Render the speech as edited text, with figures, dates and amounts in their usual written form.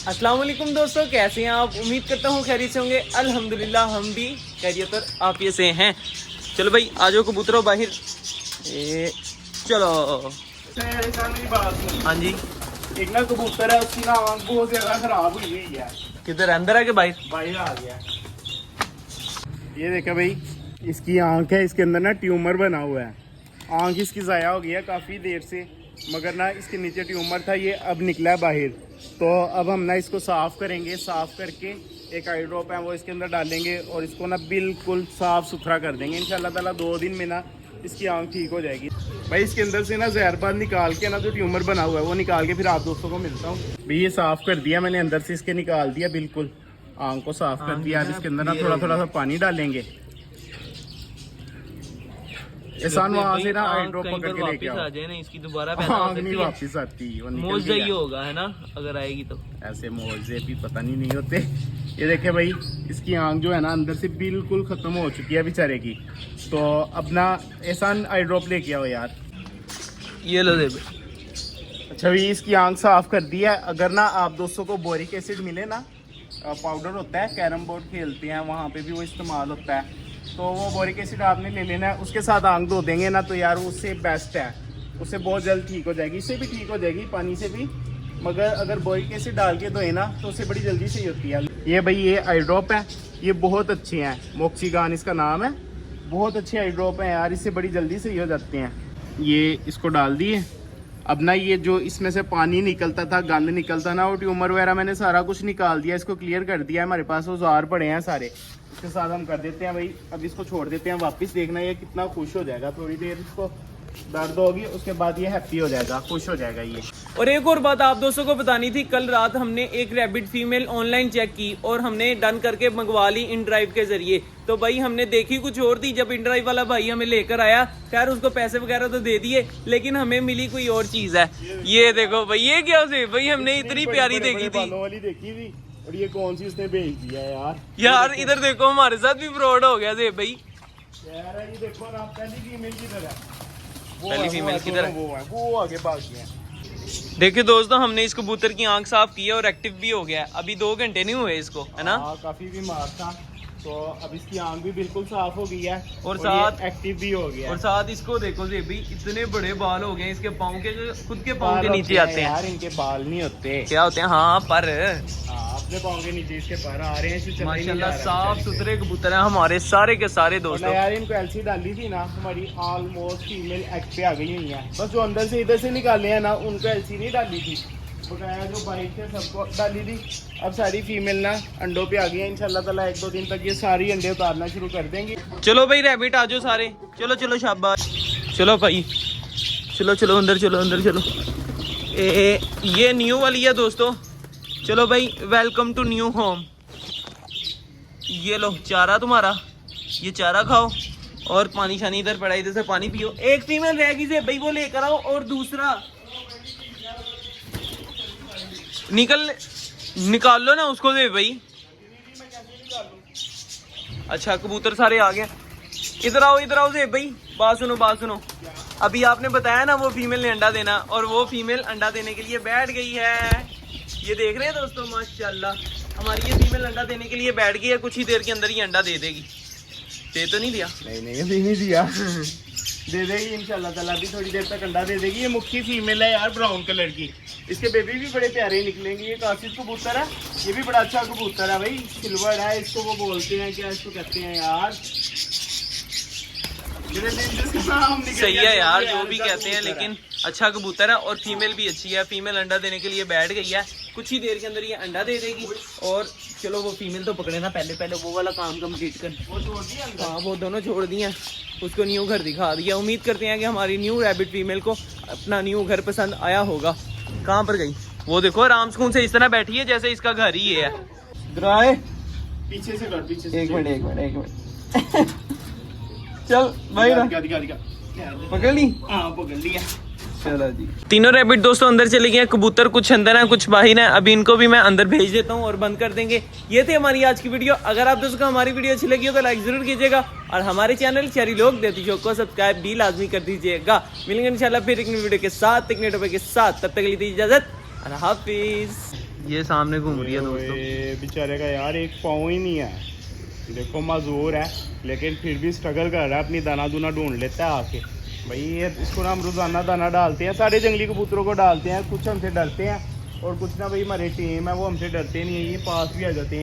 अस्सलाम वालेकुम दोस्तों, कैसे हैं आप? उम्मीद करता हूँ खैरियत से होंगे। अल्हम्दुलिल्लाह हम भी खैरियत और आफियत से हैं। चलो भाई आ जाओ कबूतरों बाहर। चलो। हाँ जी। एक ना कबूतर है, उसकी ना आंख बहुत ज्यादा खराब हुई हुई है। किधर अंदर है कि बाहर? बाहर आ गया। ये देखा भाई, इसकी आंख है, इसके अंदर ना ट्यूमर बना हुआ है। आंख इसकी ज़ाया हो गई है काफ़ी देर से, मगर ना इसके नीचे ट्यूमर था, ये अब निकला है बाहर। तो अब हम ना इसको साफ़ करेंगे, साफ़ करके एक आई ड्रॉप है वो इसके अंदर डालेंगे और इसको ना बिल्कुल साफ़ सुथरा कर देंगे। इंशाल्लाह ताला 2 दिन में ना इसकी आंख ठीक हो जाएगी। भाई इसके अंदर से ना जहरबाद निकाल के ना जो ट्यूमर बना हुआ है वो निकाल के फिर आप दोस्तों को मिलता हूँ। भाई ये साफ़ कर दिया मैंने, अंदर से इसके निकाल दिया, बिल्कुल आंख को साफ़ कर दिया। अब इसके अंदर ना थोड़ा थोड़ा सा पानी डालेंगे। एहसान वहाँ से ना आई ड्रॉप पकड़ के लेके आओ। आ जाए ना, इसकी दोबारा पैदा हो सकती नहीं है। वापस आती, वो निकल मौजा गया। ही होगा है ना, अगर आएगी तो। ऐसे मौजे भी पता नहीं होते। ये देखे भाई, इसकी आंख जो है ना अंदर से बिल्कुल खत्म हो चुकी है बेचारे की। तो अपना एहसान आई ड्रॉप लेके आओ यार। ये लो दे। अच्छा भाई, इसकी आंख साफ कर दी है। अगर ना आप दोस्तों को बोरिक एसिड मिले ना, पाउडर होता है, कैरम बोर्ड खेलते हैं वहाँ पे भी वो इस्तेमाल होता है, तो वो बोरिक एसिड आपने ले लेना है, उसके साथ आंख धो देंगे ना तो यार उससे बेस्ट है, उससे बहुत जल्द ठीक हो जाएगी। इससे भी ठीक हो जाएगी पानी से भी, मगर अगर बोरिक एसिड डाल के धोए ना तो उससे बड़ी जल्दी सही होती है। ये भाई ये आई ड्रॉप है, ये बहुत अच्छे हैं, मोक्सीगान इसका नाम है। बहुत अच्छे आई ड्रॉप हैं यार, इससे बड़ी जल्दी सही हो जाते हैं। ये इसको डाल दिए। अब ना ये जो इसमें से पानी निकलता था, गंद निकलता ना, वो ट्यूमर वगैरह मैंने सारा कुछ निकाल दिया, इसको क्लियर कर दिया। हमारे पास औजार पड़े हैं सारे, उसके साथ हम कर देते हैं भाई। अब इसको छोड़ देते हैं वापस, देखना ये कितना खुश हो जाएगा। थोड़ी देर इसको दर्द होगी, उसके बाद ये हैप्पी हो जाएगा, खुश हो जाएगा ये। और एक और बात आप दोस्तों को बतानी थी, कल रात हमने एक रैबिट फीमेल ऑनलाइन चेक की और हमने डन करके मंगवा ली इन ड्राइव के जरिए। तो भाई हमने देखी कुछ और थी, जब इन ड्राइव वाला भाई हमें लेकर आया, खैर उसको पैसे वगैरह तो दे दिए, लेकिन हमें मिली कोई और चीज है। ये देखो भाई, ये क्या से भाई, हमने इतनी प्यारी देखी थी और ये कौन सी उसने भेज दिया यार। इधर देखो, हमारे साथ भी फ्रॉड हो गया भाई। यार ये देखो ना, पहली फीमेल की तरह, पहली फीमेल की तरह वो आगे भाग गया। देखिए दोस्तों, हमने इस कबूतर की आंख साफ की है और एक्टिव भी हो गया है। अभी 2 घंटे नहीं हुए इसको, है ना? काफी बीमार था, तो अब इसकी आंख भी बिल्कुल साफ हो गई है और साथ एक्टिव भी हो गया। और साथ इसको देखो भी, इतने बड़े बाल हो गए इसके पाँव के, खुद के पाँव के नीचे आते हैं यार। इनके बाल नहीं होते, क्या होते हैं? हाँ पर अपने पाँव के नीचे इसके पर आ रहे हैं। माशाल्लाह साफ सुथरे कबूतर हैं हमारे सारे के सारे दोस्तों। यार इनको एलसी डाली थी ना, हमारी ऑलमोस्ट फीमेल एक्ट पे आ गई हुई है। बस जो अंदर से इधर से निकाले हैं ना, उनको एलसी नहीं डाली थी, बकाया जो बाइक से सबको डाली थी। अब सारी फीमेल ना अंडों पे आ गई है। इंशाल्लाह ताला 1-2 दिन तक ये सारी अंडे उतारना शुरू कर देंगी। चलो भाई रैबिट आ जाओ सारे, चलो चलो शाबाश, चलो भाई चलो चलो अंदर, चलो अंदर चलो। ये न्यू वाली है दोस्तों। चलो भाई, वेलकम टू न्यू होम। ये लो चारा तुम्हारा, ये चारा खाओ और पानी शानी इधर पड़ा, इधर से पानी पियो। एक फीमेल रहेगी से भाई, वो लेकर आओ। और दूसरा निकाल लो ना उसको दे भाई। अच्छा कबूतर सारे आ गए, इधर आओ से भाई। बात सुनो। अभी आपने बताया ना वो फीमेल ने अंडा देना, और वो फीमेल अंडा देने के लिए बैठ गई है। ये देख रहे हैं दोस्तों, माशाल्लाह हमारी ये फीमेल अंडा देने के लिए बैठ गई है। कुछ ही देर के अंदर ही अंडा दे देगी। दे तो नहीं दिया? नहीं अभी नहीं दिया। दे देगी इंशाल्लाह ताला, अभी थोड़ी देर तक अंडा दे देगी। ये मुख्य फीमेल है यार, ब्राउन कलर की। इसके बेबी भी बड़े प्यारे निकलेंगे। ये कासिस कबूतर है, ये भी बड़ा अच्छा कबूतर है भाई, सिल्वर है। इसको वो बोलते हैं, क्या इसको कहते हैं यार, सही है यार, जो भी कहते हैं, लेकिन अच्छा कबूतर है और फीमेल भी अच्छी है। फीमेल अंडा देने के लिए बैठ गई है, कुछ ही देर के अंदर ये अंडा दे देगी। और चलो वो फीमेल तो पकड़े ना, पहले वो वाला काम कंप्लीट कर। वो छोड़ दिया? हाँ वो दोनों छोड़ दिए, उसको न्यू घर दिखा दिया। उम्मीद करते हैं कि हमारी न्यू रैबिट फीमेल को अपना न्यू घर पसंद आया होगा। कहाँ पर गई? वो देखो आराम सुकून से इस तरह बैठी है जैसे इसका घर ही है। पीछे से कर, पीछे से। एक मिनट चल भाई पकड़ ली। हाँ पकड़ लिया। चलो जी, तीनों रैबिट दोस्तों अंदर चले गए। कबूतर कुछ अंदर हैं, कुछ बाहर हैं। अभी इनको भी मैं अंदर भेज देता हूँ और बंद कर देंगे। ये थी हमारी आज की वीडियो। अगर आप दोस्तों को हमारी वीडियो अच्छी लगी हो तो लाइक जरूर कीजिएगा, और हमारे चैनल शहरी लोग देती शो को सब्सक्राइब भी लाजमी कर दीजिएगा। मिलेंगे इंशाल्लाह फिर एक नई वीडियो के साथ, एक नए टॉपिक के साथ। तब तक के लिए इजाजत, अल्लाह हाफिज। ये सामने घूम रही है दोस्तों। ओए, बेचारे का यार एक पाँव ही नहीं है, देखो मजदूर है लेकिन फिर भी स्ट्रगल कर रहा है, अपनी दाना दूना ढूंढ लेता है आके। भाई ये इसको ना हम रोज़ाना दाना डालते हैं, सारे जंगली कबूतरों को डालते हैं, कुछ हमसे डरते हैं और कुछ ना भाई हमारी टीम है वो हमसे डरते नहीं है, ये पास भी आ जाते हैं।